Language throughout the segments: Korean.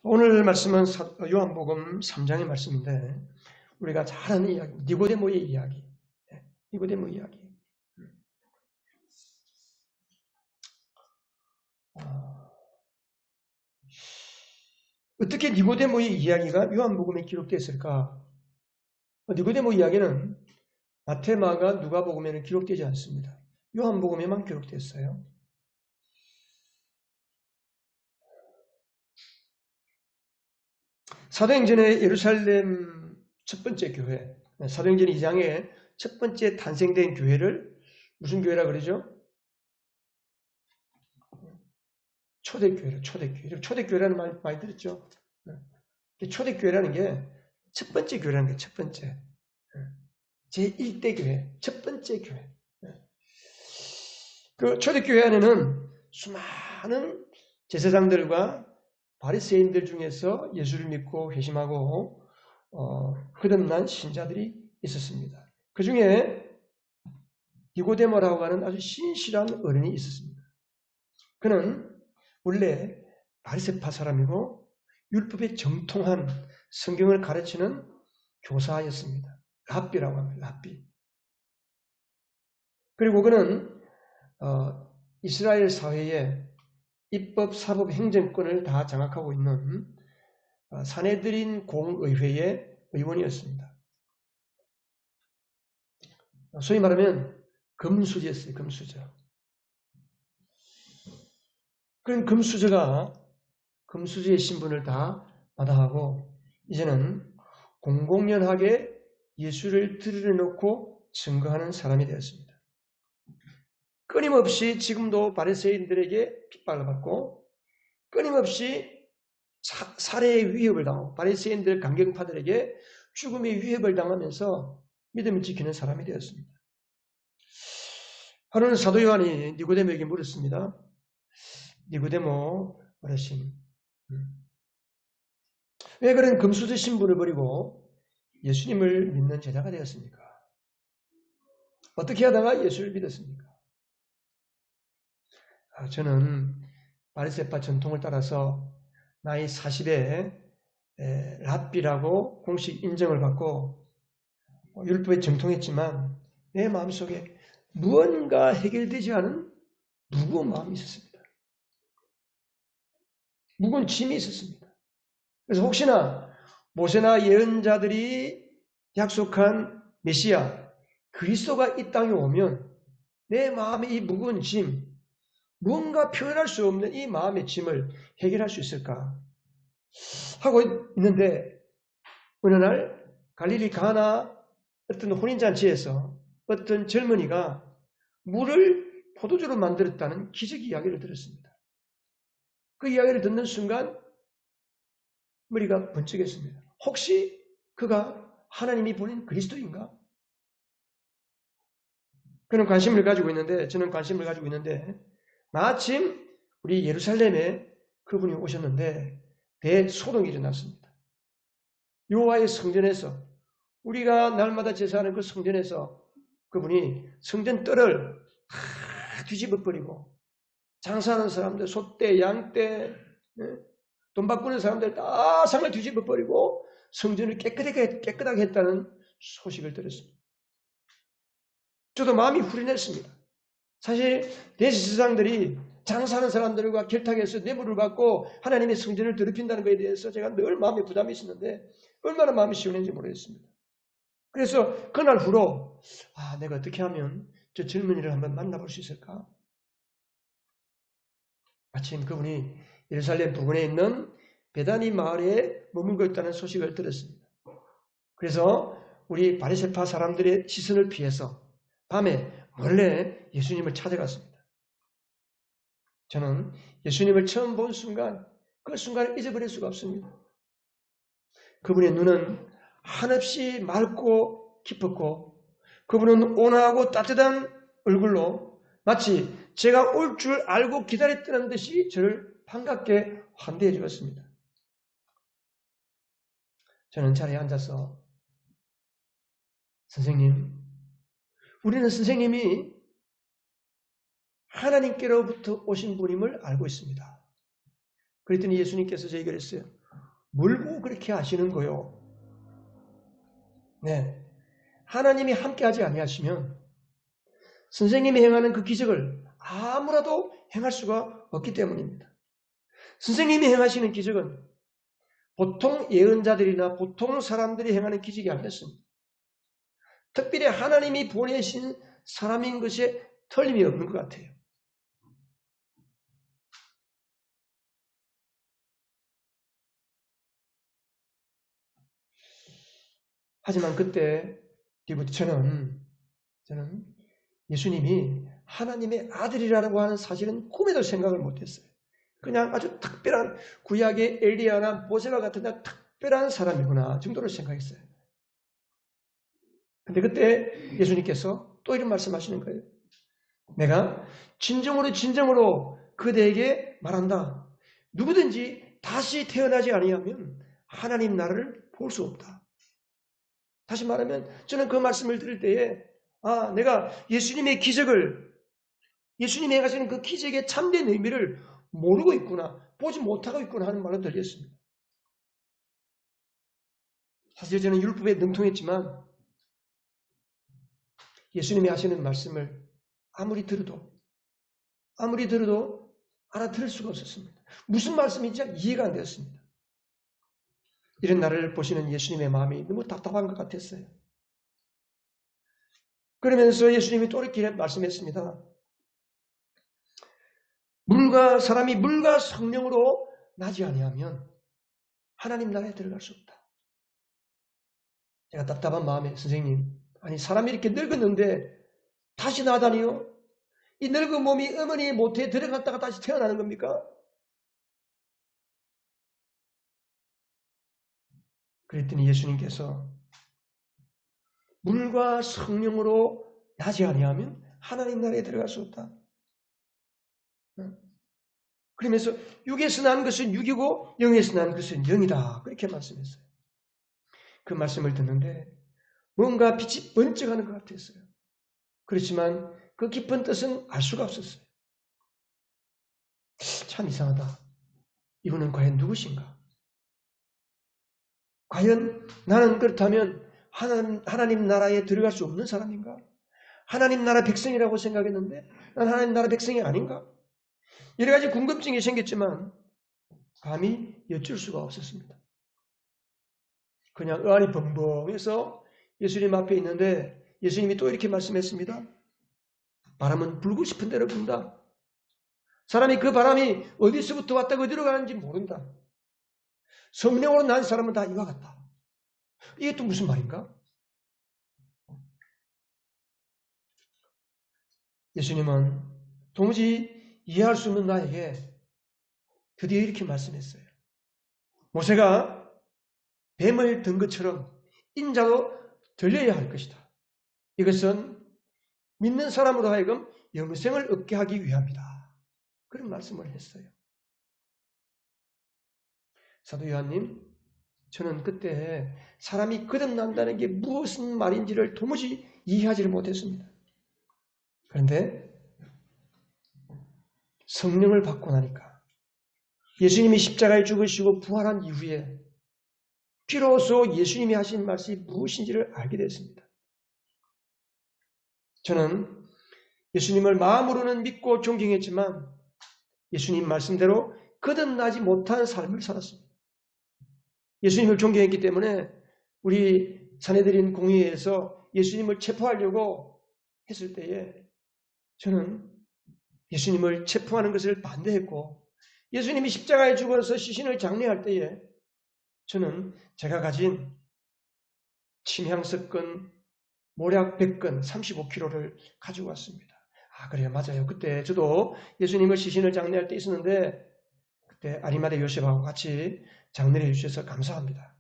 오늘 말씀은 요한복음 3장의 말씀인데 우리가 잘 아는 이야기, 니고데모의 이야기. 니고데모 이야기. 어떻게 니고데모의 이야기가 요한복음에 기록됐을까? 니고데모 이야기는 마태, 마가, 누가복음에는 기록되지 않습니다. 요한복음에만 기록됐어요. 사도행전의 예루살렘 첫 번째 교회, 사도행전 2장의 첫 번째 탄생된 교회를 무슨 교회라 그러죠? 초대교회를, 초대교회. 초대교회라는 말 많이 들었죠? 초대교회라는 게 첫 번째 교회라는 게 첫 번째. 제1대 교회, 첫 번째 교회. 그 초대교회 안에는 수많은 제사장들과 바리새인들 중에서 예수를 믿고 회심하고 거듭난 신자들이 있었습니다. 그 중에 니고데모라고 하는 아주 신실한 어른이 있었습니다. 그는 원래 바리새파 사람이고 율법에 정통한 성경을 가르치는 교사였습니다. 랍비라고 합니다. 랍비. 그리고 그는 이스라엘 사회의 입법, 사법, 행정권을 다 장악하고 있는 사내들인 공의회의 의원이었습니다. 소위 말하면 금수저였어요. 금수저. 그런 금수저의 신분을 다 마다하고 이제는 공공연하게 예수를 드러내놓고 증거하는 사람이 되었습니다. 끊임없이 지금도 바리새인들에게 핍박을 받고 끊임없이 살해의 위협을 당하고 바리새인들 강경파들에게 죽음의 위협을 당하면서 믿음을 지키는 사람이 되었습니다. 하루는 사도 요한이 니고데모에게 물었습니다. 니고데모 어르신, 왜 그런 금수저 신분을 버리고 예수님을 믿는 제자가 되었습니까? 어떻게 하다가 예수를 믿었습니까? 저는 바리새파 전통을 따라서 나이 40에 랍비라고 공식 인정을 받고 율법에 정통했지만 내 마음속에 무언가 해결되지 않은 무거운 마음이 있었습니다. 무거운 짐이 있었습니다. 그래서 혹시나 모세나 예언자들이 약속한 메시아 그리스도가 이 땅에 오면 내 마음의 이 무거운 짐, 무언가 표현할 수 없는 이 마음의 짐을 해결할 수 있을까 하고 있는데 어느 날 갈릴리 가나 어떤 혼인잔치에서 어떤 젊은이가 물을 포도주로 만들었다는 기적 이야기를 들었습니다. 그 이야기를 듣는 순간 머리가 번쩍했습니다. 혹시 그가 하나님이 보낸 그리스도인가? 그는 관심을 가지고 있는데 저는 관심을 가지고 있는데 마침 우리 예루살렘에 그분이 오셨는데 대소동이 일어났습니다. 여호와의 성전에서 우리가 날마다 제사하는 그 성전에서 그분이 성전 뜰을 다 뒤집어버리고 장사하는 사람들, 소떼, 양떼, 돈 바꾸는 사람들 다 상을 뒤집어버리고 성전을 깨끗하게 했다는 소식을 들었습니다. 저도 마음이 후련했습니다. 사실 대제사장들이 장사하는 사람들과 결탁해서 뇌물을 받고 하나님의 성전을 더럽힌다는 것에 대해서 제가 늘 마음에 부담이 있었는데 얼마나 마음이 시원했는지 모르겠습니다. 그래서 그날 후로 내가 어떻게 하면 저 젊은이를 한번 만나볼 수 있을까? 마침 그분이 예루살렘 부근에 있는 베다니 마을에 머물고 있다는 소식을 들었습니다. 그래서 우리 바리새파 사람들의 시선을 피해서 밤에 몰래 예수님을 찾아갔습니다. 저는 예수님을 처음 본 순간 그 순간을 잊어버릴 수가 없습니다. 그분의 눈은 한없이 맑고 깊었고 그분은 온화하고 따뜻한 얼굴로 마치 제가 올 줄 알고 기다렸다는 듯이 저를 반갑게 환대해 주었습니다. 저는 자리에 앉아서 선생님, 우리는 선생님이 하나님께로부터 오신 분임을 알고 있습니다. 그랬더니 예수님께서 저에게 그랬어요. 뭘 보고 그렇게 하시는 거요? 네. 하나님이 함께하지 아니하시면 선생님이 행하는 그 기적을 아무라도 행할 수가 없기 때문입니다. 선생님이 행하시는 기적은 보통 예언자들이나 보통 사람들이 행하는 기적이 아니었습니다. 특별히 하나님이 보내신 사람인 것에 틀림이 없는 것 같아요. 하지만 그때 저는 예수님이 하나님의 아들이라고 하는 사실은 꿈에도 생각을 못했어요. 그냥 아주 특별한 구약의 엘리야나 모세와 같은 특별한 사람이구나 정도로 생각했어요. 근데 그때 예수님께서 또 이런 말씀하시는 거예요. 내가 진정으로 그대에게 말한다. 누구든지 다시 태어나지 아니하면 하나님 나라를 볼 수 없다. 다시 말하면 저는 그 말씀을 들을 때에 내가 예수님의 기적을 예수님이 행하시는 그 기적의 참된 의미를 모르고 있구나. 보지 못하고 있구나 하는 말을 들렸습니다. 사실 저는 율법에 능통했지만 예수님이 하시는 말씀을 아무리 들어도 알아들을 수가 없었습니다. 무슨 말씀인지 이해가 안 되었습니다. 이런 나를 보시는 예수님의 마음이 너무 답답한 것 같았어요. 그러면서 예수님이 또 이렇게 말씀했습니다. 사람이 물과 성령으로 나지 아니하면 하나님 나라에 들어갈 수 없다. 제가 답답한 마음에 선생님, 아니 사람이 이렇게 늙었는데 다시 나다니요? 이 늙은 몸이 어머니의 모태에 들어갔다가 다시 태어나는 겁니까? 그랬더니 예수님께서 물과 성령으로 나지 아니하면 하나님 나라에 들어갈 수 없다. 그러면서 육에서 난 것은 육이고 영에서 난 것은 영이다. 그렇게 말씀했어요. 그 말씀을 듣는데 뭔가 빛이 번쩍하는 것 같았어요. 그렇지만 그 깊은 뜻은 알 수가 없었어요. 참 이상하다. 이분은 과연 누구신가? 과연 나는 그렇다면 하나님 나라에 들어갈 수 없는 사람인가? 하나님 나라 백성이라고 생각했는데 난 하나님 나라 백성이 아닌가? 여러 가지 궁금증이 생겼지만 감히 여쭐 수가 없었습니다. 그냥 의안이 벙벙해서 예수님 앞에 있는데 예수님이 또 이렇게 말씀했습니다. 바람은 불고 싶은 대로 분다. 사람이 그 바람이 어디서부터 왔다가 어디로 가는지 모른다. 성령으로 난 사람은 다 이와 같다. 이게 또 무슨 말인가? 예수님은 도무지 이해할 수 없는 나에게 드디어 이렇게 말씀했어요. 모세가 뱀을 든 것처럼 인자도 들려야 할 것이다. 이것은 믿는 사람으로 하여금 영생을 얻게 하기 위함이다. 그런 말씀을 했어요. 사도 요한님, 저는 그때 사람이 거듭난다는 게 무슨 말인지를 도무지 이해하지를 못했습니다. 그런데 성령을 받고 나니까 예수님이 십자가에 죽으시고 부활한 이후에 비로소 예수님이 하신 말씀이 무엇인지를 알게 됐습니다. 저는 예수님을 마음으로는 믿고 존경했지만 예수님 말씀대로 거듭나지 못한 삶을 살았습니다. 예수님을 존경했기 때문에 우리 사내들인 공의회에서 예수님을 체포하려고 했을 때에 저는 예수님을 체포하는 것을 반대했고 예수님이 십자가에 죽어서 시신을 장례할 때에 저는 제가 가진 침향석근, 모략 100근, 35kg를 가지고 왔습니다. 그래요. 맞아요. 그때 저도 예수님을 시신을 장례할 때 있었는데 그때 아리마대 요셉하고 같이 장례를 해주셔서 감사합니다.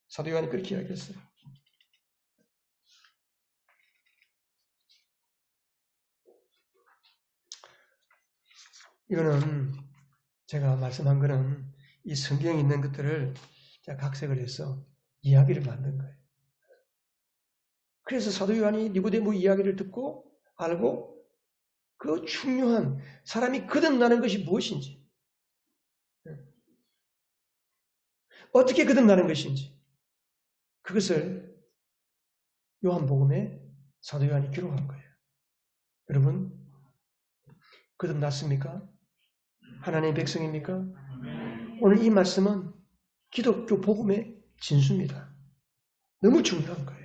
사도 요한이 그렇게 이야기했어요. 이거는 제가 말씀한 거는 이 성경에 있는 것들을 제가 각색을 해서 이야기를 만든 거예요. 그래서 사도 요한이 니고데모 이야기를 듣고 알고 그 중요한 사람이 거듭나는 것이 무엇인지 어떻게 거듭나는 것인지 그것을 요한복음에 사도 요한이 기록한 거예요. 여러분 거듭났습니까? 하나님의 백성입니까? 오늘 이 말씀은 기독교 복음의 진수입니다. 너무 중요한 거예요.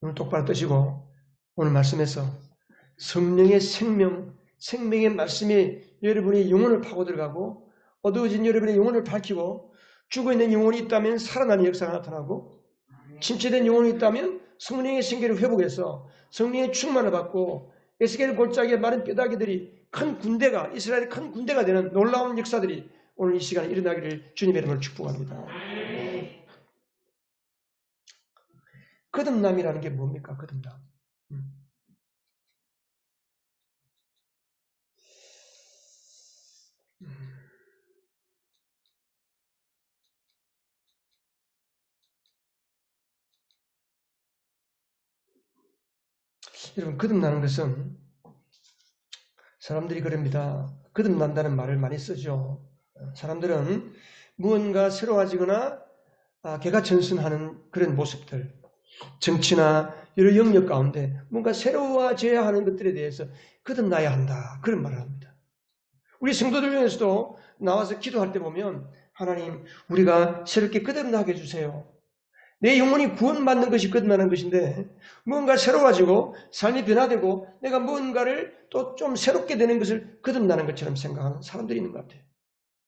오늘 똑바로 뜨시고 오늘 말씀에서 성령의 생명의 말씀이 여러분의 영혼을 파고 들어가고 어두워진 여러분의 영혼을 밝히고 죽어있는 영혼이 있다면 살아나는 역사가 나타나고 침체된 영혼이 있다면 성령의 생기를 회복해서 성령의 충만을 받고 에스겔 골짜기에 마른 뼈다귀들이 큰 군대가 이스라엘의 큰 군대가 되는 놀라운 역사들이 오늘 이 시간에 일어나기를 주님의 이름으로 축복합니다. 거듭남이라는 게 뭡니까? 거듭남. 여러분 거듭나는 것은 사람들이 그럽니다. 거듭난다는 말을 많이 쓰죠. 사람들은 무언가 새로워지거나 개가천선하는 그런 모습들, 정치나 여러 영역 가운데 뭔가 새로워져야 하는 것들에 대해서 거듭나야 한다. 그런 말을 합니다. 우리 성도들 중에서도 나와서 기도할 때 보면 하나님 우리가 새롭게 거듭나게 해주세요. 내 영혼이 구원받는 것이 거듭나는 것인데 무언가 새로워지고 삶이 변화되고 내가 무언가를 또 좀 새롭게 되는 것을 거듭나는 것처럼 생각하는 사람들이 있는 것 같아요.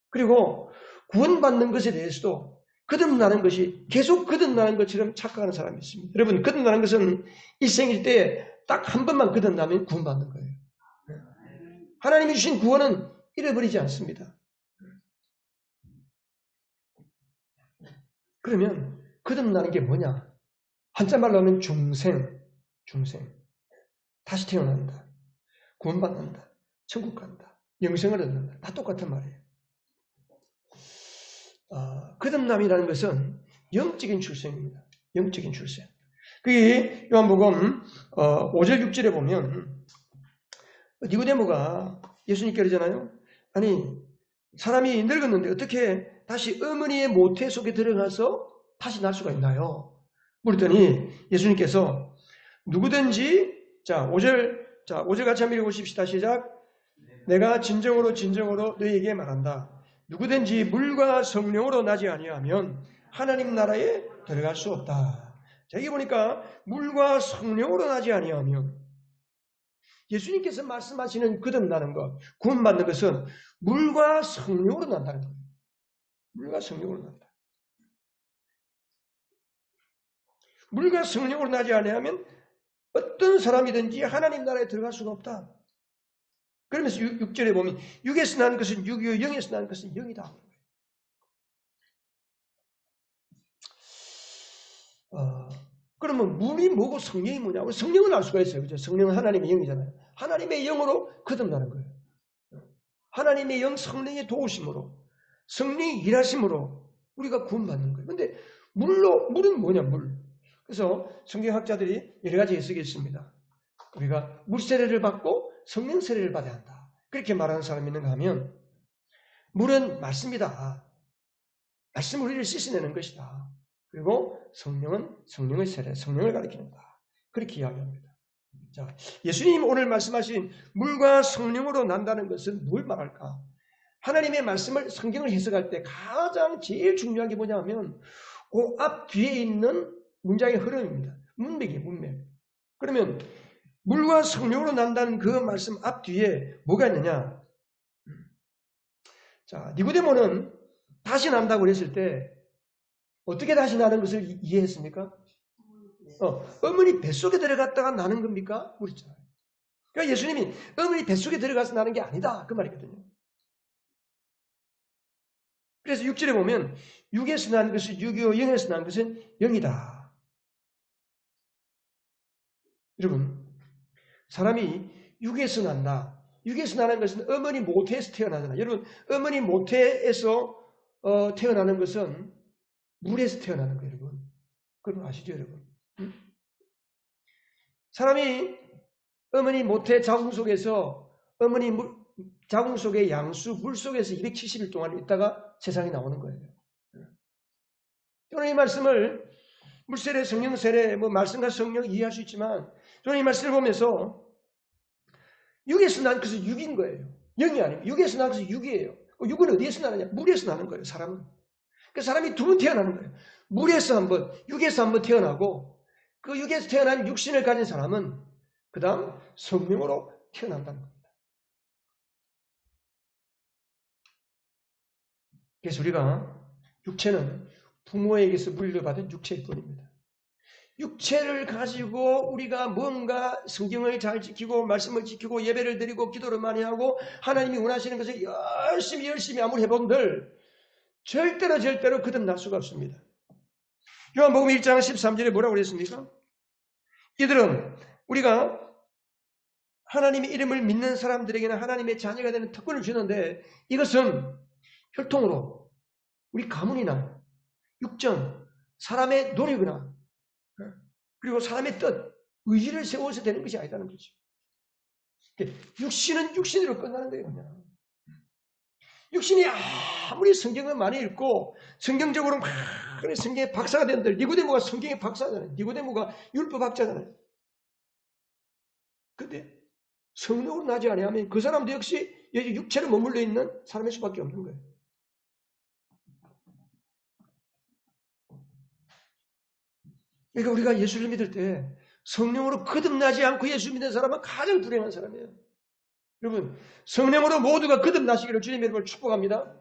그리고 구원받는 것에 대해서도 거듭나는 것이 계속 거듭나는 것처럼 착각하는 사람이 있습니다. 여러분 거듭나는 것은 일생일 때 딱 한 번만 거듭나면 구원받는 거예요. 하나님이 주신 구원은 잃어버리지 않습니다. 그러면 거듭나는 게 뭐냐? 한자말로 하면 중생. 다시 태어난다. 구원받는다. 천국 간다. 영생을 얻는다. 다 똑같은 말이에요. 거듭남이라는 것은 영적인 출생입니다. 영적인 출생. 그게 요한복음 5절 6절에 보면 니고데모가 예수님께 그러잖아요. 아니 사람이 늙었는데 어떻게 다시 어머니의 모태 속에 들어가서 다시 날 수가 있나요? 물었더니 예수님께서 누구든지 5절 같이 한번 읽어보십시다. 시작. 내가 진정으로 너희에게 말한다. 누구든지 물과 성령으로 나지 아니하면 하나님 나라에 들어갈 수 없다. 자, 여기 보니까 물과 성령으로 나지 아니하면 예수님께서 말씀하시는 거듭나는 것, 구원받는 것은 물과 성령으로 난다는 거예요. 물과 성령으로 난다. 물과 성령으로 나지 아니하면 어떤 사람이든지 하나님 나라에 들어갈 수가 없다. 그러면서 6절에 보면 육에서 난 것은 육이요 영에서 난 것은 영이다. 그러면 물이 뭐고 성령이 뭐냐고? 성령은 알 수가 있어요. 그죠? 성령은 하나님의 영이잖아요. 하나님의 영으로 거듭나는 거예요. 하나님의 영 성령의 도우심으로 성령이 일하심으로 우리가 구원받는 거예요. 그런데 물은 뭐냐? 물. 그래서 성경학자들이 여러 가지 해석이 있습니다. 우리가 물 세례를 받고 성령 세례를 받아야 한다. 그렇게 말하는 사람이 있는가 하면 물은 말씀이다. 말씀 우리를 씻어내는 것이다. 그리고 성령은 성령의 세례, 성령을 가리킨다. 그렇게 이야기합니다. 자, 예수님 오늘 말씀하신 물과 성령으로 난다는 것은 뭘 말할까? 하나님의 말씀을 성경을 해석할 때 가장 제일 중요한 게 뭐냐면 그 앞 뒤에 있는 문장의 흐름입니다. 문맥이에요, 문맥. 그러면 물과 성령으로 난다는 그 말씀 앞 뒤에 뭐가 있느냐? 자, 니고데모는 다시 난다고 그랬을 때 어떻게 다시 나는 것을 이해했습니까? 어머니 뱃속에 들어갔다가 나는 겁니까? 그랬잖아요. 그러니까 예수님이 어머니 뱃속에 들어가서 나는 게 아니다. 그 말이거든요. 그래서 6절에 보면 육에서 난 것은 육이요 영에서 난 것은 영이다. 여러분, 사람이 육에서 난다. 육에서 나는 것은 어머니 모태에서 태어나잖아요. 여러분, 어머니 모태에서 태어나는 것은 물에서 태어나는 거예요, 여러분. 그건 아시죠, 여러분? 사람이 어머니 모태 자궁 속에서 어머니 자궁 속의 양수, 물 속에서 270일 동안 있다가 세상에 나오는 거예요. 저는 이 말씀을 물세례, 성령세례, 말씀과 성령 이해할 수 있지만 저는 이 말씀을 보면서 육에서 난 것은 육인 거예요. 영이 아니고 육에서 난 것은 육이에요. 육은 어디에서 나느냐? 물에서 나는 거예요. 사람은. 그 사람이 두 번 태어나는 거예요. 물에서 한 번, 육에서 한 번 태어나고 그 육에서 태어난 육신을 가진 사람은 그 다음 성령으로 태어난다는 겁니다. 그래서 우리가 육체는 부모에게서 물려받은 육체일 뿐입니다. 육체를 가지고 우리가 뭔가 성경을 잘 지키고 말씀을 지키고 예배를 드리고 기도를 많이 하고 하나님이 원하시는 것을 열심히 아무리 해본들 절대로 거듭날 수가 없습니다. 요한복음 1장 13절에 뭐라고 그랬습니까? 이들은 우리가 하나님의 이름을 믿는 사람들에게는 하나님의 자녀가 되는 특권을 주는데 이것은 혈통으로 우리 가문이나 육정, 사람의 노력이나 그리고 사람의 뜻, 의지를 세워서 되는 것이 아니다는 거죠. 육신은 육신으로 끝나는 거예요. 그냥. 육신이 아무리 성경을 많이 읽고 성경적으로 막 성경의 박사가 된들 니고데모가 성경의 박사잖아요. 니고데모가 율법학자잖아요. 근데 성령으로 나지 아니하면 그 사람도 역시 육체로 머물러 있는 사람일 수밖에 없는 거예요. 그러니까 우리가 예수를 믿을 때 성령으로 거듭나지 않고 예수 믿는 사람은 가장 불행한 사람이에요. 여러분, 성령으로 모두가 거듭나시기를 주님 여러분을 축복합니다.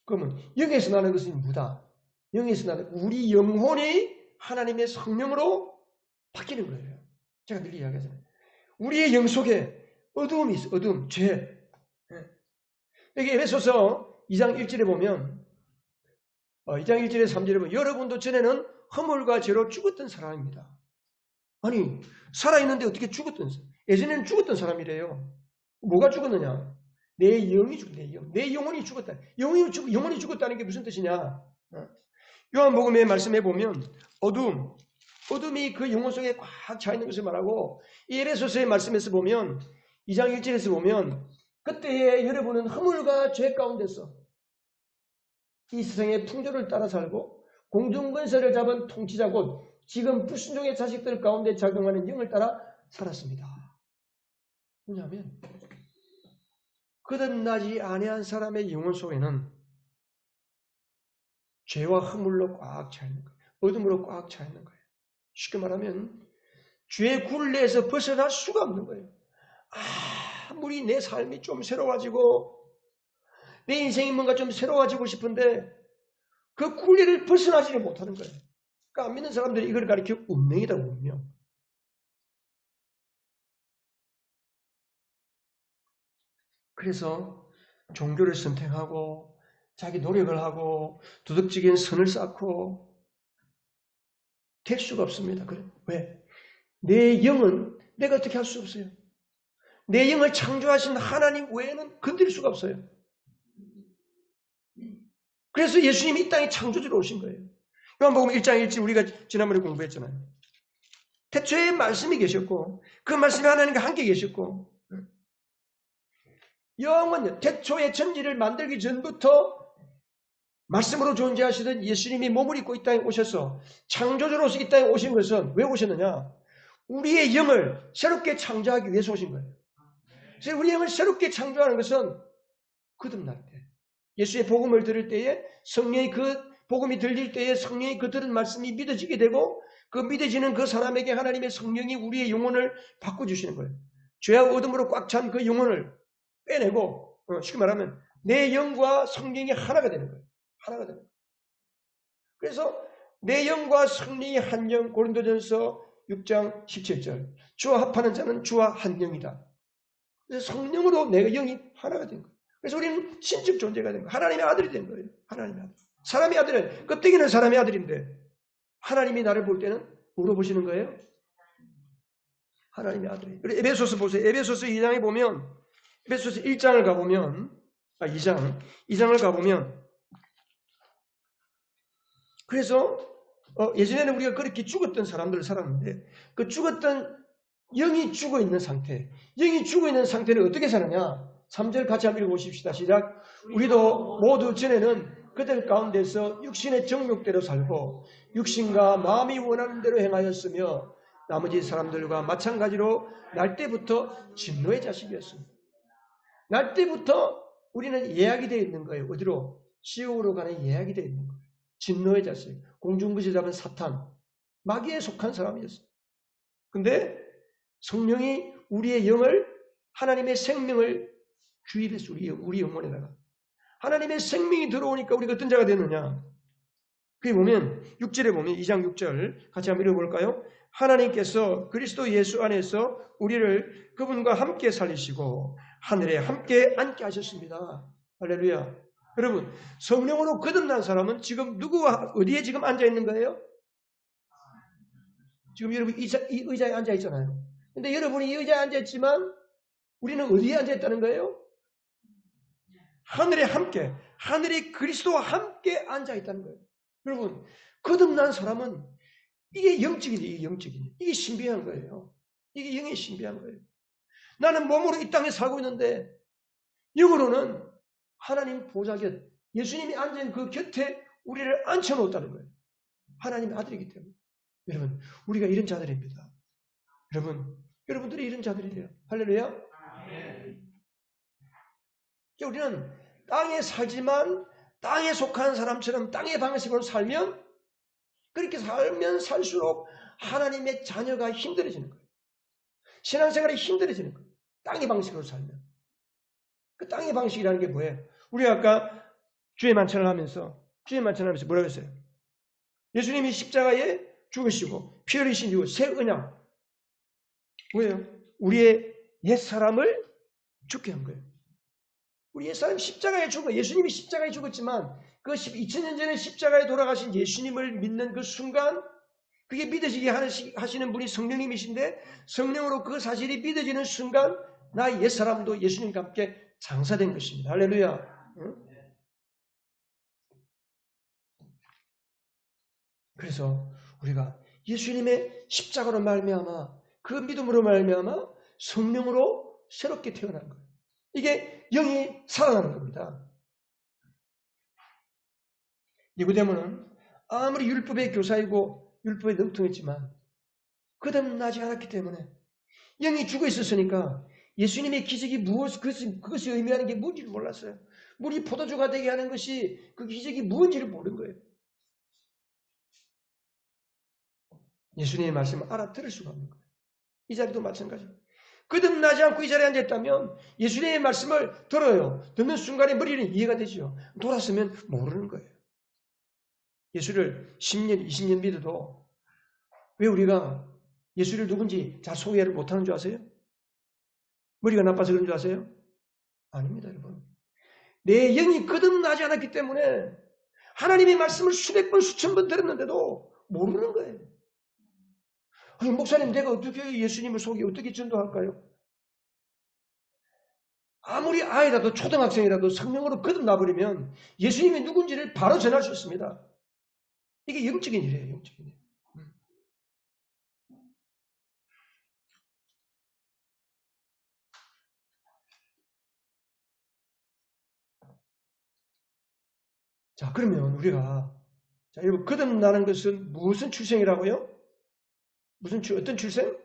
그러면 영에서 나는 것은 뭐다? 영에서 나는 우리 영혼이 하나님의 성령으로 바뀌는 거예요. 제가 늘 이야기하잖아요. 우리의 영 속에 어두움이 있어. 어두움, 죄. 여기 에베소서 2장 1절에 보면 2장 1절에 3절에 보면 여러분도 전에는 허물과 죄로 죽었던 사람입니다. 아니 살아있는데 어떻게 죽었던 사람? 예전에는 죽었던 사람이래요. 뭐가 죽었느냐? 내 영이 죽었다. 내 영혼이 죽었다. 영혼이 죽었다는 게 무슨 뜻이냐? 요한복음의 말씀해 보면 어둠이 그 영혼 속에 꽉 차 있는 것을 말하고 이 에베소서의 말씀에서 보면 2장 1절에서 보면 그때에 여러분은 허물과 죄 가운데서 이 세상의 풍조를 따라 살고 공중권세를 잡은 통치자 곧 지금 불순종의 자식들 가운데 작용하는 영을 따라 살았습니다. 뭐냐면 거듭나지 아니한 사람의 영혼 속에는 죄와 허물로 꽉 차 있는 거예요. 어둠으로 꽉 차 있는 거예요. 쉽게 말하면 죄의 굴레에서 벗어날 수가 없는 거예요. 아무리 내 삶이 좀 새로워지고 내 인생이 뭔가 좀 새로워지고 싶은데 그 굴레를 벗어나지를 못하는 거예요. 그러니까 안 믿는 사람들이 이걸 가리켜 운명이라고 운명. 그래서 종교를 선택하고 자기 노력을 하고 도덕적인 선을 쌓고 될 수가 없습니다. 그래. 왜? 내 영은 내가 어떻게 할 수 없어요. 내 영을 창조하신 하나님 외에는 건드릴 수가 없어요. 그래서 예수님이 이 땅에 창조주로 오신 거예요. 요한복음 1장 1절 우리가 지난번에 공부했잖아요. 태초에 말씀이 계셨고 그 말씀이 하나님과 함께 계셨고 영원히 태초에 천지를 만들기 전부터 말씀으로 존재하시던 예수님이 몸을 입고 이 땅에 오셔서 창조주로서 이 땅에 오신 것은 왜 오셨느냐? 우리의 영을 새롭게 창조하기 위해서 오신 거예요. 그래서 우리 영을 새롭게 창조하는 것은 거듭날 때 예수의 복음을 들을 때에 성령이 그 복음이 들릴 때에 성령이 그 들은 말씀이 믿어지게 되고 그 믿어지는 그 사람에게 하나님의 성령이 우리의 영혼을 바꿔주시는 거예요. 죄와 어둠으로 꽉 찬 그 영혼을 빼내고 쉽게 말하면 내 영과 성령이 하나가 되는 거예요. 하나가 되는 거예요. 그래서 내 영과 성령이 한 영 고린도전서 6장 17절 주와 합하는 자는 주와 한 영이다. 그래서 성령으로 내 영이 하나가 된 거예요. 그래서 우리는 신적 존재가 된 거예요. 하나님의 아들이 된 거예요. 하나님의 아들. 사람의 아들은 껍데기는 사람의 아들인데 하나님이 나를 볼 때는 뭐로 보시는 거예요? 하나님의 아들이에요. 에베소서 보세요. 에베소서 2장에 보면 에베소서 1장을 가보면 2장을 가보면 그래서 예전에는 우리가 그렇게 죽었던 사람들을 살았는데 그 죽었던 영이 죽어있는 상태, 영이 죽어있는 상태는 어떻게 사느냐? 3절 같이 한번 읽어보십시다. 시작. 우리도 모두 전에는 그들 가운데서 육신의 정욕대로 살고 육신과 마음이 원하는 대로 행하였으며 나머지 사람들과 마찬가지로 날 때부터 진노의 자식이었습니다. 날 때부터 우리는 예약이 되어 있는 거예요. 어디로? 지옥으로 가는 예약이 되어 있는 거예요. 진노의 자식, 공중부지 잡은 사탄, 마귀에 속한 사람이었어요. 근데 성령이 우리의 영을, 하나님의 생명을 주입했어요. 우리 영혼에다가. 하나님의 생명이 들어오니까 우리가 어떤 자가 되느냐? 그게 보면 6절에 보면 2장 6절 같이 한번 읽어볼까요? 하나님께서 그리스도 예수 안에서 우리를 그분과 함께 살리시고 하늘에 함께 앉게 하셨습니다. 할렐루야. 여러분, 성령으로 거듭난 사람은 지금 누구와 어디에 지금 앉아 있는 거예요? 지금 여러분 이 의자에 앉아 있잖아요. 근데 여러분이 이 의자에 앉아 있지만 우리는 어디에 앉아 있다는 거예요? 하늘에 함께, 하늘에 그리스도와 함께 앉아 있다는 거예요. 여러분, 거듭난 사람은 이게 영적이지, 이게 영적이지. 이게 신비한 거예요. 이게 영의 신비한 거예요. 나는 몸으로 이 땅에 살고 있는데 영으로는 하나님 보좌 곁, 예수님이 앉은 그 곁에 우리를 앉혀놓았다는 거예요. 하나님의 아들이기 때문에. 여러분, 우리가 이런 자들입니다. 여러분들이 이런 자들이래요. 할렐루야. 우리는 땅에 살지만 땅에 속한 사람처럼 땅의 방식으로 살면 그렇게 살면 살수록 하나님의 자녀가 힘들어지는 거예요. 신앙생활이 힘들어지는 거예요. 땅의 방식으로 살면. 그 땅의 방식이라는 게 뭐예요? 우리가 아까 주의 만찬을 하면서 뭐라고 했어요? 예수님이 십자가에 죽으시고 피 흘리신 이후 새 언약. 뭐예요? 우리의 옛사람을 죽게 한 거예요. 우리 옛사람이 십자가에 죽어. 예수님이 십자가에 죽었지만 그 2000년 전에 십자가에 돌아가신 예수님을 믿는 그 순간 그게 믿어지게 하시는 분이 성령님이신데 성령으로 그 사실이 믿어지는 순간 나의 옛사람도 예수님과 함께 장사된 것입니다. 할렐루야. 응? 그래서 우리가 예수님의 십자가로 말미암아 그 믿음으로 말미암아 성령으로 새롭게 태어난 거예요. 이게 영이 살아나는 겁니다. 니고데모는 아무리 율법의 교사이고 율법에 능통했지만 거듭나지 않았기 때문에 영이 죽어 있었으니까 예수님의 기적이 그것이 의미하는 게 뭔지를 몰랐어요. 물이 포도주가 되게 하는 것이 그 기적이 무엇인지를 모르는 거예요. 예수님의 말씀을 알아들을 수가 없는 거예요. 이 자리도 마찬가지입니다. 거듭나지 않고 이 자리에 앉아있다면 예수님의 말씀을 들어요. 듣는 순간에 머리는 이해가 되죠. 돌았으면 모르는 거예요. 예수를 10년, 20년 믿어도 왜 우리가 예수를 누군지 잘 소개를 못하는 줄 아세요? 머리가 나빠서 그런 줄 아세요? 아닙니다, 여러분. 내 영이 거듭나지 않았기 때문에 하나님의 말씀을 수백 번, 수천 번 들었는데도 모르는 거예요. 아니, 목사님, 내가 어떻게 예수님을 어떻게 전도할까요? 아무리 아이라도 초등학생이라도 성령으로 거듭나버리면 예수님이 누군지를 바로 전할 수 있습니다. 이게 영적인 일이에요, 영적인 일. 자, 그러면 우리가, 자, 여러분, 거듭나는 것은 무슨 출생이라고요? 어떤 출생?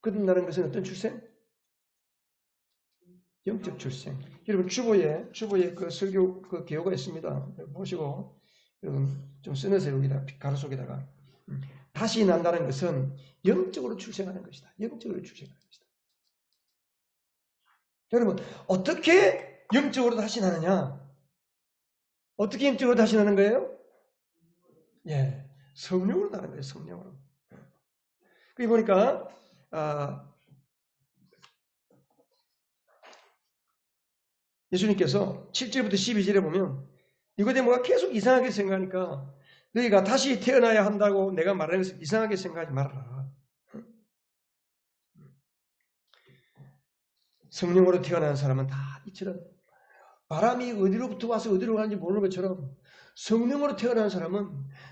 거듭나는 것은 어떤 출생? 영적 출생. 여러분, 주보에 그 설교, 그 개요가 있습니다. 보시고, 여러분, 좀 써내세요. 여기다, 가로 속에다가. 다시 난다는 것은 영적으로 출생하는 것이다. 영적으로 출생하는 것이다. 여러분, 어떻게 영적으로 다시 나느냐? 어떻게 영적으로 다시 나는 거예요? 예, 성령으로 나는 거예요. 성령으로. 그리고 보니까 예수님께서 7절부터 12절에 보면 니고데모가 계속 이상하게 생각하니까 너희가 다시 태어나야 한다고 내가 말하는 것을 이상하게 생각하지 말아라. 성령으로 태어난 사람은 다 이처럼 바람이 어디로부터 와서 어디로 가는지 모르는 것처럼 성령으로 태어난 사람은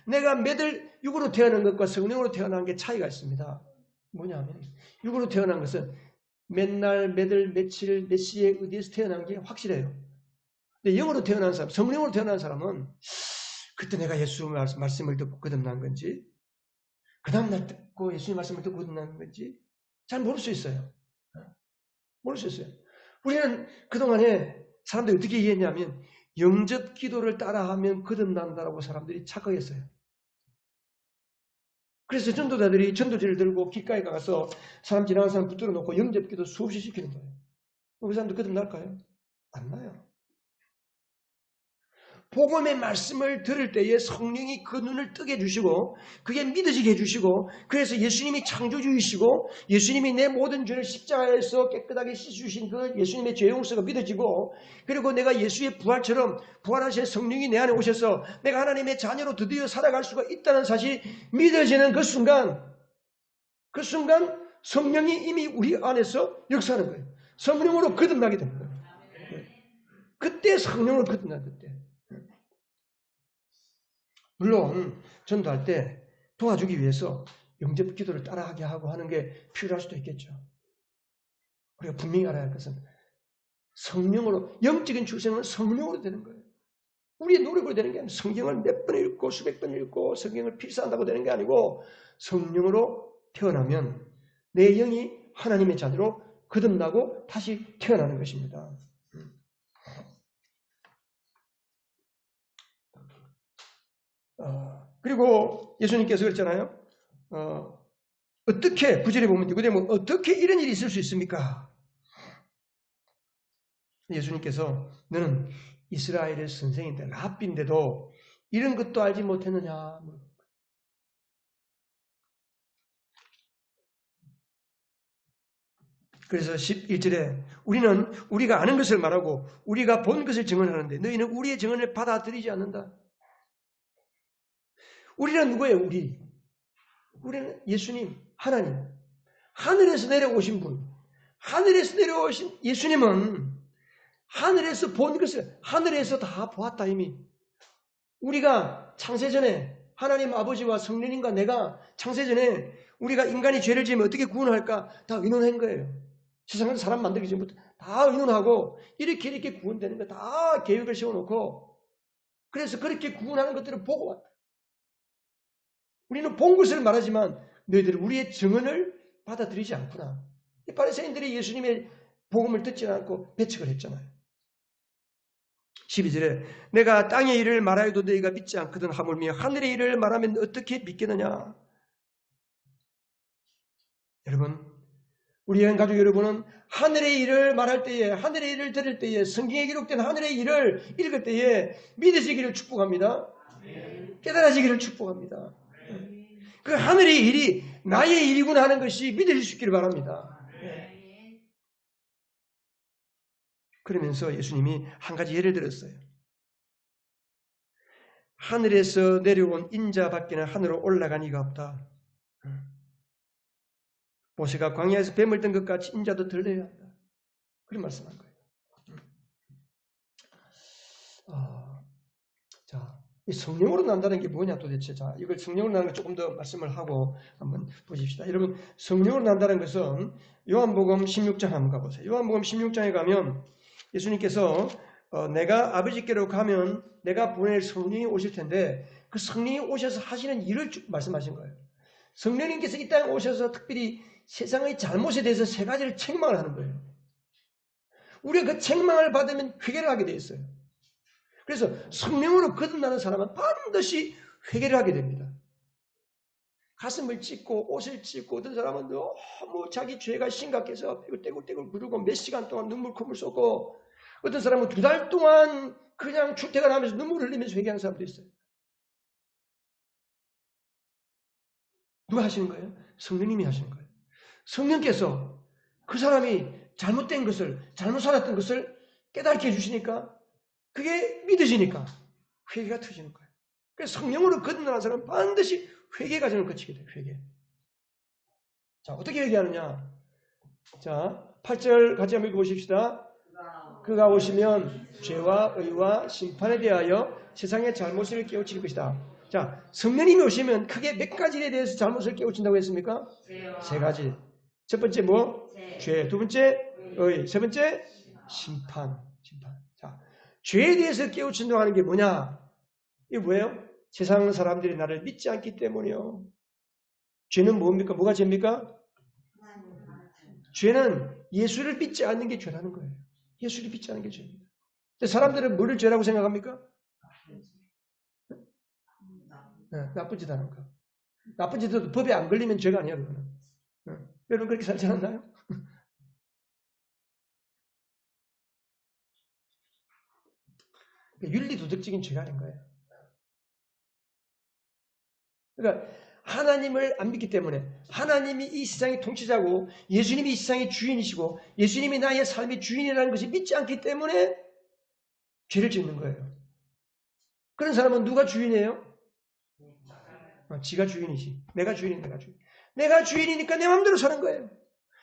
내가 매달 육으로 태어난 것과 성령으로 태어난 게 차이가 있습니다. 뭐냐면 육으로 태어난 것은 맨날 매달 며칠 몇 시에 어디에서 태어난 게 확실해요. 근데 영으로 태어난 사람, 성령으로 태어난 사람은 그때 내가 예수 말씀을 듣고 거듭난 건지 그 다음날 듣고 예수님 말씀을 듣고 거듭난 건지 잘 모를 수 있어요. 모를 수 있어요. 우리는 그동안에 사람들이 어떻게 이해했냐면 영접 기도를 따라하면 거듭난다라고 사람들이 착각했어요. 그래서 전도자들이 전도지를 들고 길가에 가서 사람 지나가는 사람 붙들어 놓고 영접 기도 수없이 시키는 거예요. 그 사람들 거듭날까요? 안 나요. 복음의 말씀을 들을 때에 성령이 그 눈을 뜨게 해주시고 그게 믿어지게 해주시고 그래서 예수님이 창조주이시고 예수님이 내 모든 죄를 십자가에서 깨끗하게 씻으신 그 예수님의 죄 용서가 믿어지고 그리고 내가 예수의 부활처럼 부활하신 성령이 내 안에 오셔서 내가 하나님의 자녀로 드디어 살아갈 수가 있다는 사실이 믿어지는 그 순간 성령이 이미 우리 안에서 역사하는 거예요. 성령으로 거듭나게 되는 거예요. 그때 성령으로 거듭난 그때. 물론 전도할 때 도와주기 위해서 영접 기도를 따라하게 하고 하는 게 필요할 수도 있겠죠. 우리가 분명히 알아야 할 것은 성령으로 영적인 출생은 성령으로 되는 거예요. 우리의 노력으로 되는 게 아니고 성경을 몇 번 읽고 수백 번 읽고 성경을 필사한다고 되는 게 아니고 성령으로 태어나면 내 영이 하나님의 자녀로 거듭나고 다시 태어나는 것입니다. 그리고 예수님께서 그랬잖아요. 어떻게 구절에 보면 니고데모 어떻게 이런 일이 있을 수 있습니까? 예수님께서 너는 이스라엘의 선생인데 랍비인데도 이런 것도 알지 못했느냐? 그래서 11절에 우리는 우리가 아는 것을 말하고 우리가 본 것을 증언하는데 너희는 우리의 증언을 받아들이지 않는다. 우리는 누구예요? 우리는 예수님, 하나님. 하늘에서 내려오신 분. 하늘에서 내려오신 예수님은 하늘에서 본 것을 하늘에서 다 보았다 이미. 우리가 창세전에 하나님 아버지와 성령님과 내가 창세전에 우리가 인간이 죄를 지으면 어떻게 구원할까 다 의논한 거예요. 세상에서 사람 만들기 전부터 다 의논하고 이렇게 구원되는 거 다 계획을 세워놓고 그래서 그렇게 구원하는 것들을 보고 왔다. 우리는 본 것을 말하지만 너희들은 우리의 증언을 받아들이지 않구나. 이 바리새인들이 예수님의 복음을 듣지 않고 배척을 했잖아요. 12절에 내가 땅의 일을 말하여도 너희가 믿지 않거든 하물며 하늘의 일을 말하면 어떻게 믿겠느냐. 여러분 우리 여행가족 여러분은 하늘의 일을 말할 때에 하늘의 일을 들을 때에 성경에 기록된 하늘의 일을 읽을 때에 믿으시기를 축복합니다. 깨달아지기를 축복합니다. 그 하늘의 일이 나의 일이구나 하는 것이 믿으실 수 있기를 바랍니다. 그러면서 예수님이 한 가지 예를 들었어요. 하늘에서 내려온 인자 밖에는 하늘로 올라간 이가 없다. 모세가 광야에서 뱀을 든 것 같이 인자도 들려야 한다. 그런 말씀한 거예요. 자, 이 성령으로 난다는 게 뭐냐 도대체. 자, 이걸 성령으로 나는 걸 조금 더 말씀을 하고 한번 보십시다. 여러분, 성령으로 난다는 것은 요한복음 16장 한번 가보세요. 요한복음 16장에 가면 예수님께서 내가 아버지께로 가면 내가 보낼 성령이 오실 텐데 그 성령이 오셔서 하시는 일을 말씀하신 거예요. 성령님께서 이 땅에 오셔서 특별히 세상의 잘못에 대해서 세 가지를 책망을 하는 거예요. 우리가 그 책망을 받으면 회개를 하게 되어 있어요. 그래서 성령으로 거듭나는 사람은 반드시 회개를 하게 됩니다. 가슴을 찢고 옷을 찢고 어떤 사람은 너무 자기 죄가 심각해서 떼굴떼굴 구르고 몇 시간 동안 눈물콧물 쏟고 어떤 사람은 2달 동안 그냥 출퇴근하면서 눈물 흘리면서 회개하는 사람도 있어요. 누가 하시는 거예요? 성령님이 하시는 거예요. 성령께서 그 사람이 잘못된 것을 잘못 살았던 것을 깨닫게 해주시니까 그게 믿어지니까 회개가 터지는 거예요. 그래서 성령으로 거듭나는 사람은 반드시 회개 과정을 거치게 돼요. 회개. 자, 어떻게 회개하느냐? 자, 8절 같이 한번 읽어보십시다. 그가 오시면 죄와 의와 심판에 대하여 세상의 잘못을 깨우칠 것이다. 자, 성령님이 오시면 크게 몇 가지에 대해서 잘못을 깨우친다고 했습니까? 세 가지. 첫 번째 뭐? 죄. 두 번째 의. 세 번째 심판. 자, 죄에 대해서 깨우친다고 하는 게 뭐냐? 이게 뭐예요? 세상 사람들이 나를 믿지 않기 때문이요. 죄는 뭡니까? 뭐가 죄입니까? 죄는 예수를 믿지 않는 게 죄라는 거예요. 예수를 믿지 않는 게 죄입니다. 사람들은 뭐를 죄라고 생각합니까? 나쁜 짓 하는 거. 나쁜 짓도 법에 안 걸리면 죄가 아니야, 그거는. 여러분 그렇게 살지 않나요? 윤리도덕적인 죄가 아닌 거예요. 그러니까 하나님을 안 믿기 때문에 하나님이 이 세상의 통치자고 예수님이 이 세상의 주인이시고 예수님이 나의 삶의 주인이라는 것을 믿지 않기 때문에 죄를 짓는 거예요. 그런 사람은 누가 주인이에요? 지가 주인이지. 내가 주인이니까 내 마음대로 사는 거예요.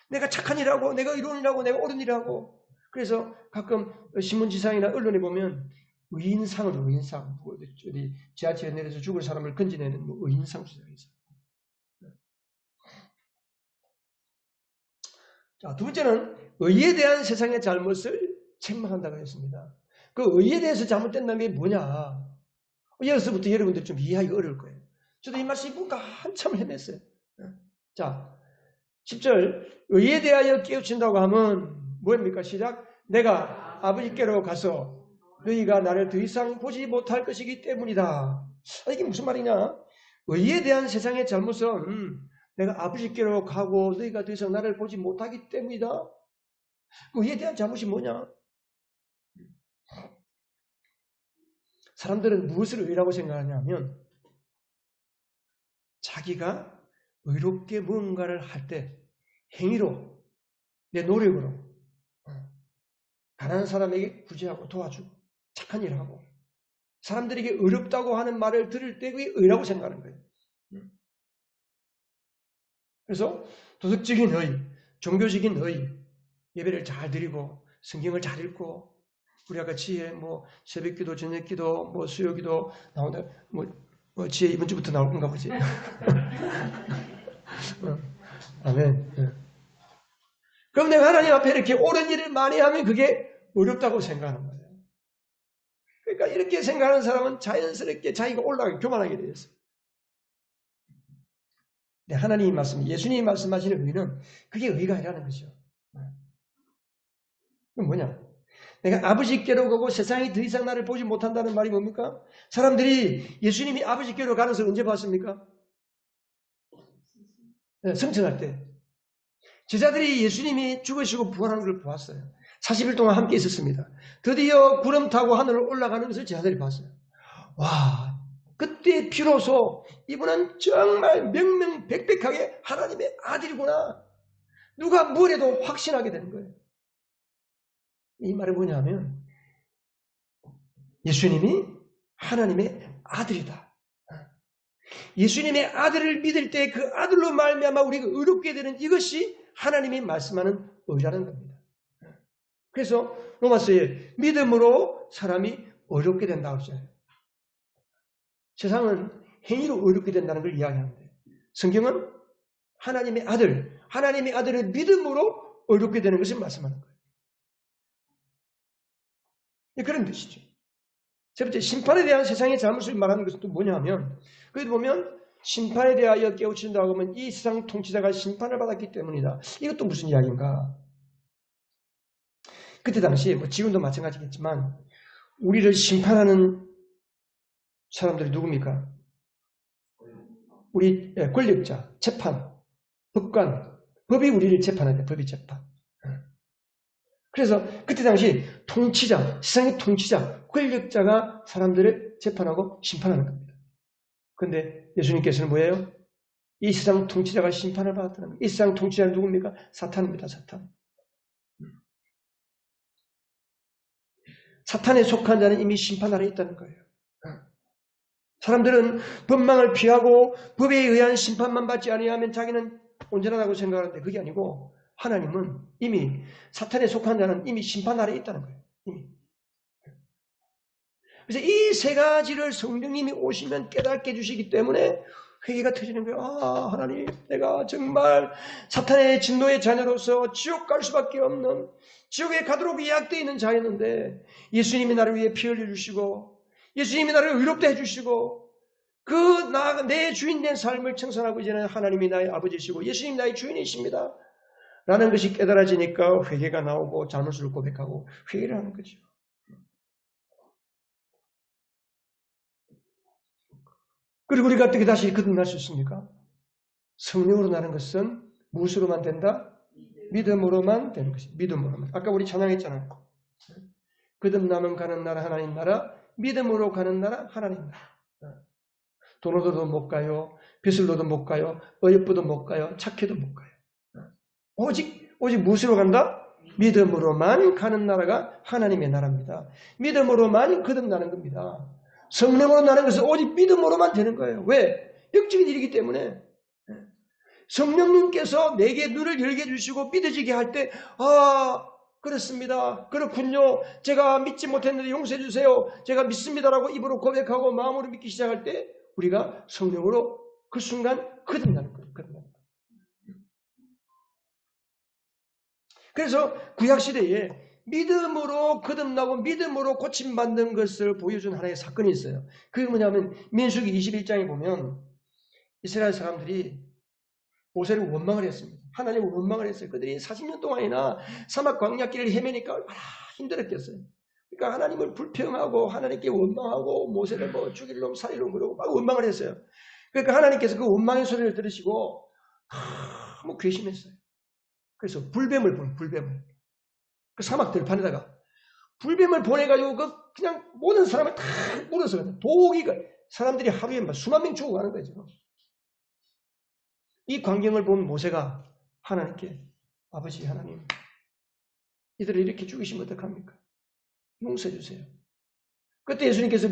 내가 착한 일하고 내가 이런 일하고 내가 옳은 일하고. 그래서 가끔 신문지상이나 언론에 보면 의인상으로 의인상 어디 지하철에 내려서 죽을 사람을 건지내는 의인상 수상해서. 자, 두 번째는 의에 대한 세상의 잘못을 책망한다고 했습니다. 그 의에 대해서 잘못된다는 게 뭐냐? 여기서부터 여러분들 좀 이해하기 어려울 거예요. 저도 이 말씀 보니까 한참 헤맸어요. 자, 10절 의에 대하여 깨우친다고 하면 뭐입니까? 시작. 내가 아버지께로 가서 너희가 나를 더 이상 보지 못할 것이기 때문이다. 이게 무슨 말이냐? 의에 대한 세상의 잘못은 내가 아버지께로 가고 너희가 더 이상 나를 보지 못하기 때문이다. 의에 대한 잘못이 뭐냐? 사람들은 무엇을 의라고 생각하냐면 자기가 의롭게 무언가를 할 때 행위로 내 노력으로 가난한 사람에게 구제하고 도와주고 착한 일을 하고 사람들에게 의롭다고 하는 말을 들을 때 그게 의라고 생각하는 거예요. 그래서 도덕적인 의, 종교적인 의, 예배를 잘 드리고 성경을 잘 읽고 우리가 같이 뭐 새벽기도, 저녁기도, 뭐 수요기도 나온다. 뭐 지혜 이번 주부터 나올 건가 보지. 아멘. 그럼 내가 하나님 앞에 이렇게 옳은 일을 많이 하면 그게 어렵다고 생각하는 거예요. 그러니까 이렇게 생각하는 사람은 자연스럽게 자기가 올라가게 교만하게 되어 있어요. 하나님이 말씀, 예수님이 말씀하시는 의는 그게 의가 아니라는 거죠. 그건 뭐냐? 내가 아버지께로 가고 세상이 더 이상 나를 보지 못한다는 말이 뭡니까? 사람들이 예수님이 아버지께로 가는 것을 언제 봤습니까? 성천할 때. 제자들이 예수님이 죽으시고 부활하는 걸 보았어요. 40일 동안 함께 있었습니다. 드디어 구름 타고 하늘을 올라가는 것을 제자들이 봤어요. 와, 그때 비로소 이분은 정말 명명백백하게 하나님의 아들이구나. 누가 뭘 해도 확신하게 되는 거예요. 이 말이 뭐냐면 예수님이 하나님의 아들이다. 예수님의 아들을 믿을 때 그 아들로 말미암아 우리가 의롭게 되는 이것이 하나님이 말씀하는 의라는 겁니다. 그래서 로마서에 믿음으로 사람이 의롭게 된다고 했잖아요. 세상은 행위로 의롭게 된다는 걸 이야기하는데 성경은 하나님의 아들을 믿음으로 의롭게 되는 것을 말씀하는 거예요. 그런 뜻이죠. 세 번째, 심판에 대한 세상의 잘못을 말하는 것은 또 뭐냐 하면, 거기 보면, 심판에 대하여 깨우친다고 하면 이 세상 통치자가 심판을 받았기 때문이다. 이것도 무슨 이야기인가? 그때 당시, 지금도 마찬가지겠지만, 우리를 심판하는 사람들이 누굽니까? 우리 권력자, 재판, 법관, 법이 우리를 재판한다. 법이 재판. 그래서 그때 당시 통치자, 세상의 통치자, 권력자가 사람들을 재판하고 심판하는 겁니다. 그런데 예수님께서는 뭐예요? 이 세상 통치자가 심판을 받았다는 거예요. 이 세상 통치자는 누굽니까? 사탄입니다. 사탄. 사탄에 속한 자는 이미 심판 아래 있다는 거예요. 사람들은 법망을 피하고 법에 의한 심판만 받지 아니하면 자기는 온전하다고 생각하는데 그게 아니고 하나님은 이미 사탄에 속한 자는 이미 심판 아래에 있다는 거예요. 이미. 그래서 이 세 가지를 성령님이 오시면 깨닫게 해주시기 때문에 회개가 터지는 거예요. 아, 하나님, 내가 정말 사탄의 진노의 자녀로서 지옥 갈 수밖에 없는, 지옥에 가도록 예약되어 있는 자였는데 예수님이 나를 위해 피 흘려주시고 예수님이 나를 의롭게 해주시고 내 주인 된 삶을 청산하고 이제는 하나님이 나의 아버지시고 예수님이 나의 주인이십니다 라는 것이 깨달아지니까 회개가 나오고 잘못을 고백하고 회개를 하는 거죠. 그리고 우리가 어떻게 다시 거듭날 수 있습니까? 성령으로 나는 것은 무엇으로만 된다? 믿음으로만 되는 것이 믿음으로만. 아까 우리 찬양했잖아요. 거듭남은 가는 나라 하나님 나라, 믿음으로 가는 나라 하나님 나라. 돈 얻어도 못 가요. 빚을 얻어도 못 가요. 어여쁘도 못 가요. 착해도 못 가요. 오직 무엇으로 간다? 믿음으로만 가는 나라가 하나님의 나라입니다. 믿음으로만 거듭나는 겁니다. 성령으로 나는 것은 오직 믿음으로만 되는 거예요. 왜? 영적인 일이기 때문에. 성령님께서 내게 눈을 열게 해주시고 믿어지게 할 때, 아, 그렇습니다. 그렇군요. 제가 믿지 못했는데 용서해 주세요. 제가 믿습니다라고 입으로 고백하고 마음으로 믿기 시작할 때 우리가 성령으로 그 순간 거듭나는 거예요. 거듭나는 거예요. 그래서 구약시대에 믿음으로 거듭나고 믿음으로 고침받는 것을 보여준 하나의 사건이 있어요. 그게 뭐냐면 민수기 21장에 보면 이스라엘 사람들이 모세를 원망을 했습니다. 하나님을 원망을 했어요. 그들이 40년 동안이나 사막 광야길을 헤매니까 얼마나 힘들었겠어요. 그러니까 하나님을 불평하고 하나님께 원망하고 모세를 뭐 죽일 놈 살릴 놈 그러고 막 원망을 했어요. 그러니까 하나님께서 그 원망의 소리를 들으시고 너무 괘씸했어요. 그래서 불뱀을 보내, 불뱀을. 그 사막 들판에다가 불뱀을 보내가지고 그냥 모든 사람을 다 물어서 독이가 사람들이 하루에 막 수만 명 죽어가는 거죠. 이 광경을 본 모세가 하나님께 아버지 하나님 이들을 이렇게 죽이시면 어떡합니까? 용서해 주세요. 그때 예수님께서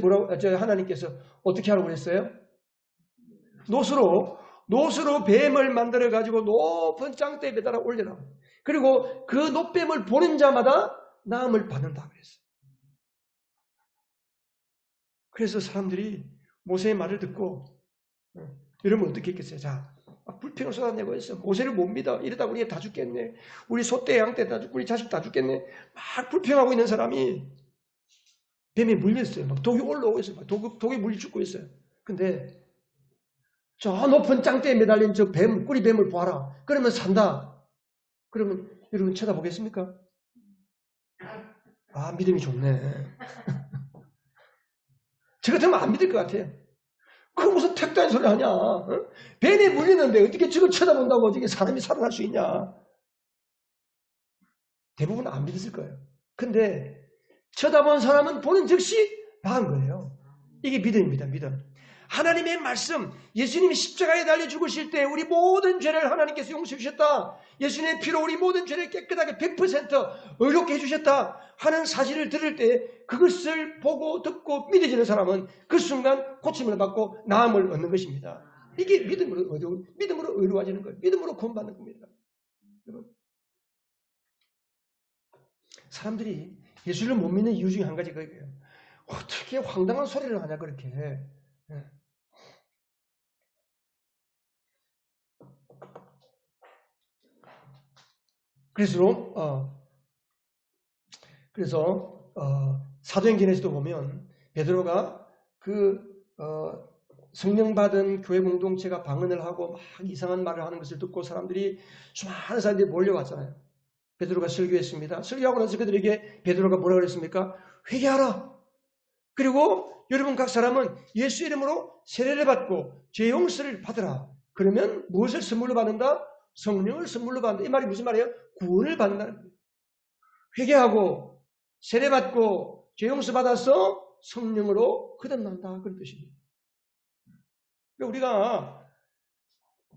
하나님께서 어떻게 하라고 그랬어요? 노수로 뱀을 만들어 가지고 높은 짱대에 매달아 올려라. 그리고 그 노뱀을 보는 자마다 나음을 받는다 그랬어요. 그래서 사람들이 모세의 말을 듣고 여러분 어떻게 했겠어요? 자, 불평을 쏟아내고 있어. 모세를 못 믿어. 이러다 우리 다 죽겠네. 우리 소떼 양떼 다 죽고 우리 자식 다 죽겠네. 막 불평하고 있는 사람이 뱀에 물렸어요. 막 독이 올라오고 있어요. 막 독에 물려 죽고 있어요. 근데 저 높은 짱대에 매달린 저 뱀, 꾸리뱀을 보아라. 그러면 산다. 그러면 여러분 쳐다보겠습니까? 아, 믿음이 좋네. 저 같으면 안 믿을 것 같아요. 그 무슨 택도 아닌 소리 하냐? 어? 뱀에 물리는데 어떻게 저걸 쳐다본다고 어떻게 사람이 살아날 수 있냐? 대부분 안 믿었을 거예요. 근데 쳐다본 사람은 보는 즉시 나은 거예요. 이게 믿음입니다. 믿음. 하나님의 말씀, 예수님이 십자가에 달려 죽으실 때 우리 모든 죄를 하나님께서 용서해 주셨다. 예수님의 피로 우리 모든 죄를 깨끗하게 100% 의롭게 해주셨다 하는 사실을 들을 때 그것을 보고 듣고 믿어지는 사람은 그 순간 고침을 받고 나음을 얻는 것입니다. 이게 믿음으로 의로워지는 거예요. 믿음으로 구원받는 겁니다. 사람들이 예수를 못 믿는 이유 중에 한 가지가 그거예요. 어떻게 황당한 소리를 하냐 그렇게. 그래서 사도행전에서도 보면 베드로가 성령 받은 교회 공동체가 방언을 하고 막 이상한 말을 하는 것을 듣고 사람들이 수많은 사람들이 몰려왔잖아요. 베드로가 설교했습니다. 설교하고 나서 그들에게 베드로가 뭐라고 그랬습니까? 회개하라. 그리고 여러분 각 사람은 예수 이름으로 세례를 받고 죄 용서를 받으라. 그러면 무엇을 선물로 받는다? 성령을 선물로 받는다. 이 말이 무슨 말이에요? 구원을 받는다는 거예요. 회개하고 세례받고 죄 용서 받아서 성령으로 거듭난다. 그런 뜻입니다. 우리가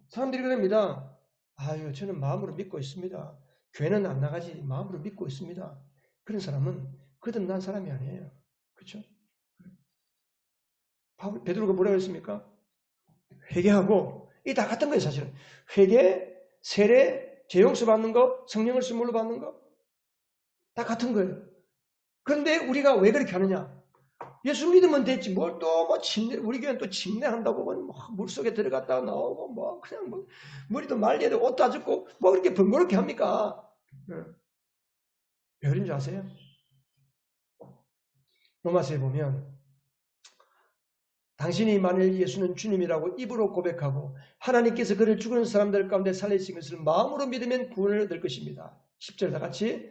사람들이 그럽니다. 아유, 저는 마음으로 믿고 있습니다. 교회는 안 나가지 마음으로 믿고 있습니다. 그런 사람은 거듭난 사람이 아니에요. 그렇죠? 베드로가 뭐라고 했습니까? 회개하고 이 다 같은 거예요. 사실은 회개, 세례, 죄용서 받는 거, 성령을 선물로 받는 거, 다 같은 거예요. 그런데 우리가 왜 그렇게 하느냐? 예수 믿으면 됐지. 뭘 또 뭐 침례, 우리 교회는 또 침례한다고 뭐 물속에 들어갔다가 나오고 뭐 그냥 뭐 머리도 말려야 되고 옷도 안 젖고 뭐 그렇게 번거롭게 합니까? 왜 그런 줄 아세요? 로마서에 보면 당신이 만일 예수는 주님이라고 입으로 고백하고 하나님께서 그를 죽은 사람들 가운데 살리신 것을 마음으로 믿으면 구원을 얻을 것입니다. 10절 다 같이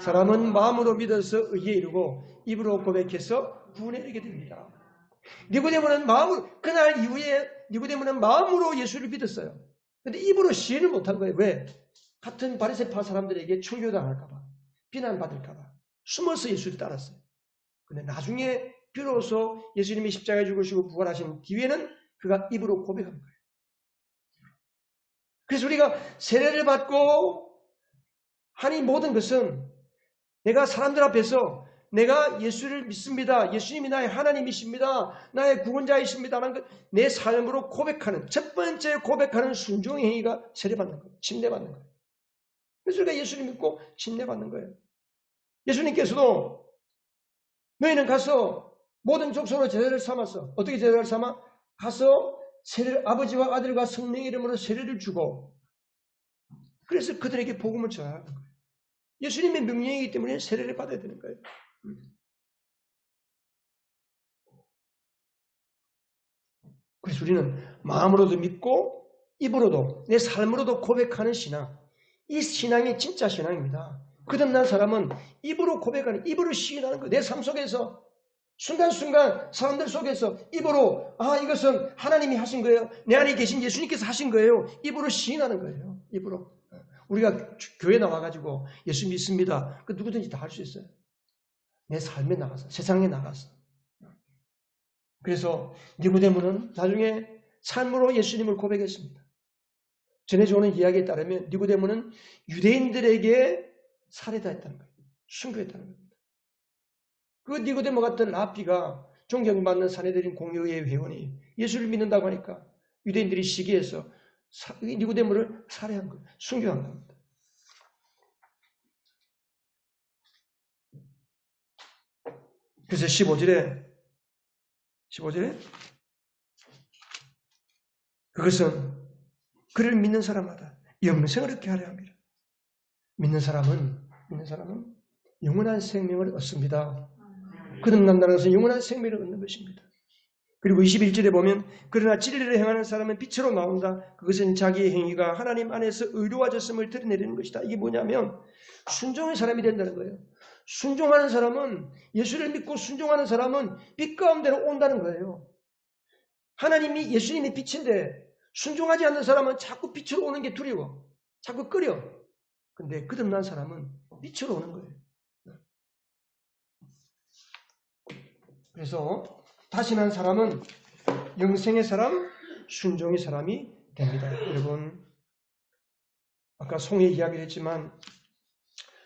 사람은 마음으로 믿어서 의에 이르고 입으로 고백해서 구원에 이르게 됩니다. 니고데모는 마음으로 그날 이후에 니고데모는 마음으로 예수를 믿었어요. 그런데 입으로 시인을 못한 거예요. 왜? 같은 바리새파 사람들에게 청교당할까 봐, 비난받을까 봐 숨어서 예수를 따랐어요. 그런데 나중에 비로소 예수님이 십자가에 죽으시고 부활하신 뒤에는 그가 입으로 고백한 거예요. 그래서 우리가 세례를 받고 하니 모든 것은 내가 사람들 앞에서 내가 예수를 믿습니다. 예수님이 나의 하나님이십니다. 나의 구원자이십니다라는 것, 내 삶으로 고백하는 첫 번째 고백하는 순종의 행위가 세례받는 거예요. 침례받는 거예요. 그래서 우리가 예수를 믿고 침례받는 거예요. 예수님께서도 너희는 가서 모든 족속으로 제자를 삼았어. 어떻게 제자를 삼아? 가서 세례를 아버지와 아들과 성령의 이름으로 세례를 주고 그래서 그들에게 복음을 전하는 거예요. 예수님의 명령이기 때문에 세례를 받아야 되는 거예요. 그래서 우리는 마음으로도 믿고 입으로도 내 삶으로도 고백하는 신앙. 이 신앙이 진짜 신앙입니다. 거듭난 사람은 입으로 고백하는, 입으로 시인하는 거예요. 내 삶 속에서 순간순간 사람들 속에서 입으로 이것은 하나님이 하신 거예요. 내 안에 계신 예수님께서 하신 거예요. 입으로 시인하는 거예요. 입으로. 우리가 교회 나와가지고 예수 믿습니다. 그 누구든지 다 할 수 있어요. 내 삶에 나가서, 세상에 나가서. 그래서 니고데모는 나중에 삶으로 예수님을 고백했습니다. 전해져 오는 이야기에 따르면 니고데모는 유대인들에게 살해당했다는 거예요. 순교했다는 겁니다. 그 니고데모 같은 랍비가 존경받는 사내들인 공의회 회원이 예수를 믿는다고 하니까 유대인들이 시기해서 니고데모를 살해한 거예요. 순교한 겁니다. 그래서 15절에 그것은 그를 믿는 사람마다 영생을 얻게 하려 합니다. 믿는 사람은 영원한 생명을 얻습니다. 거듭난다는 것은 영원한 생명을 얻는 것입니다. 그리고 21절에 보면 그러나 진리를 행하는 사람은 빛으로 나온다. 그것은 자기의 행위가 하나님 안에서 의로워졌음을 드러내는 것이다. 이게 뭐냐면 순종의 사람이 된다는 거예요. 순종하는 사람은 예수를 믿고 순종하는 사람은 빛 가운데로 온다는 거예요. 하나님이 예수님이 빛인데 순종하지 않는 사람은 자꾸 빛으로 오는 게 두려워. 자꾸 꺼려. 근데 거듭난 사람은 빛으로 오는 거예요. 그래서 다시 난 사람은 영생의 사람, 순종의 사람이 됩니다. 여러분, 아까 송의 이야기를 했지만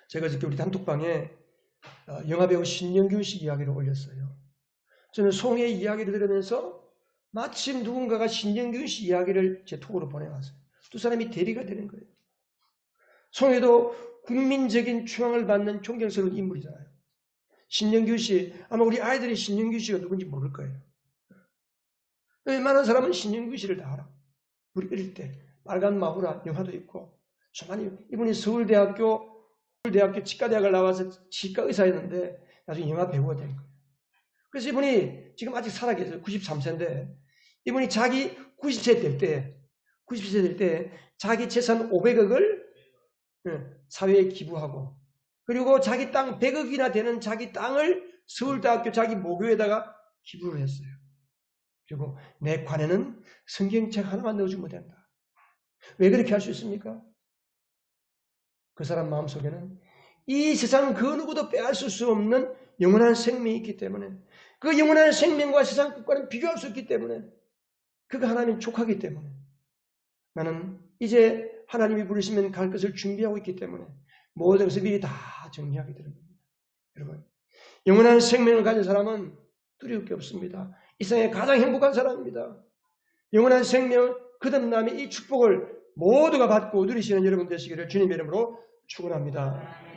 제가 어저께 우리 단톡방에 영화배우 신영균 씨 이야기를 올렸어요. 저는 송의 이야기를 들으면서 마침 누군가가 신영균 씨 이야기를 제 톡으로 보내왔어요. 두 사람이 대리가 되는 거예요. 송혜도 국민적인 추앙을 받는 존경스러운 인물이잖아요. 신영균 씨, 아마 우리 아이들이 신영균 씨가 누군지 모를 거예요. 웬만한 사람은 신영균 씨를 다 알아. 우리 어릴 때 빨간 마후라 영화도 있고, 수많이 이분이 서울대학교 치과대학을 나와서 치과 의사였는데 나중에 영화 배우가 된 거예요. 그래서 이분이 지금 아직 살아계세요. 93세인데 이분이 자기 90세 될 때 자기 재산 500억을 사회에 기부하고 그리고 자기 땅 100억이나 되는 자기 땅을 서울대학교 자기 모교에다가 기부를 했어요. 그리고 내 관에는 성경책 하나만 넣어주면 된다. 왜 그렇게 할 수 있습니까? 그 사람 마음속에는 이 세상 그 누구도 빼앗을 수 없는 영원한 생명이 있기 때문에 그 영원한 생명과 세상 것과는 비교할 수 없기 때문에 그가 하나님 족하기 때문에 나는 이제 하나님이 부르시면 갈 것을 준비하고 있기 때문에 모든 것을 미리 다 정리하게 되는 겁니다. 여러분, 영원한 생명을 가진 사람은 두려울 게 없습니다. 이 세상에 가장 행복한 사람입니다. 영원한 생명, 거듭남의 이 축복을 모두가 받고 누리시는 여러분 되시기를 주님의 이름으로 축원합니다.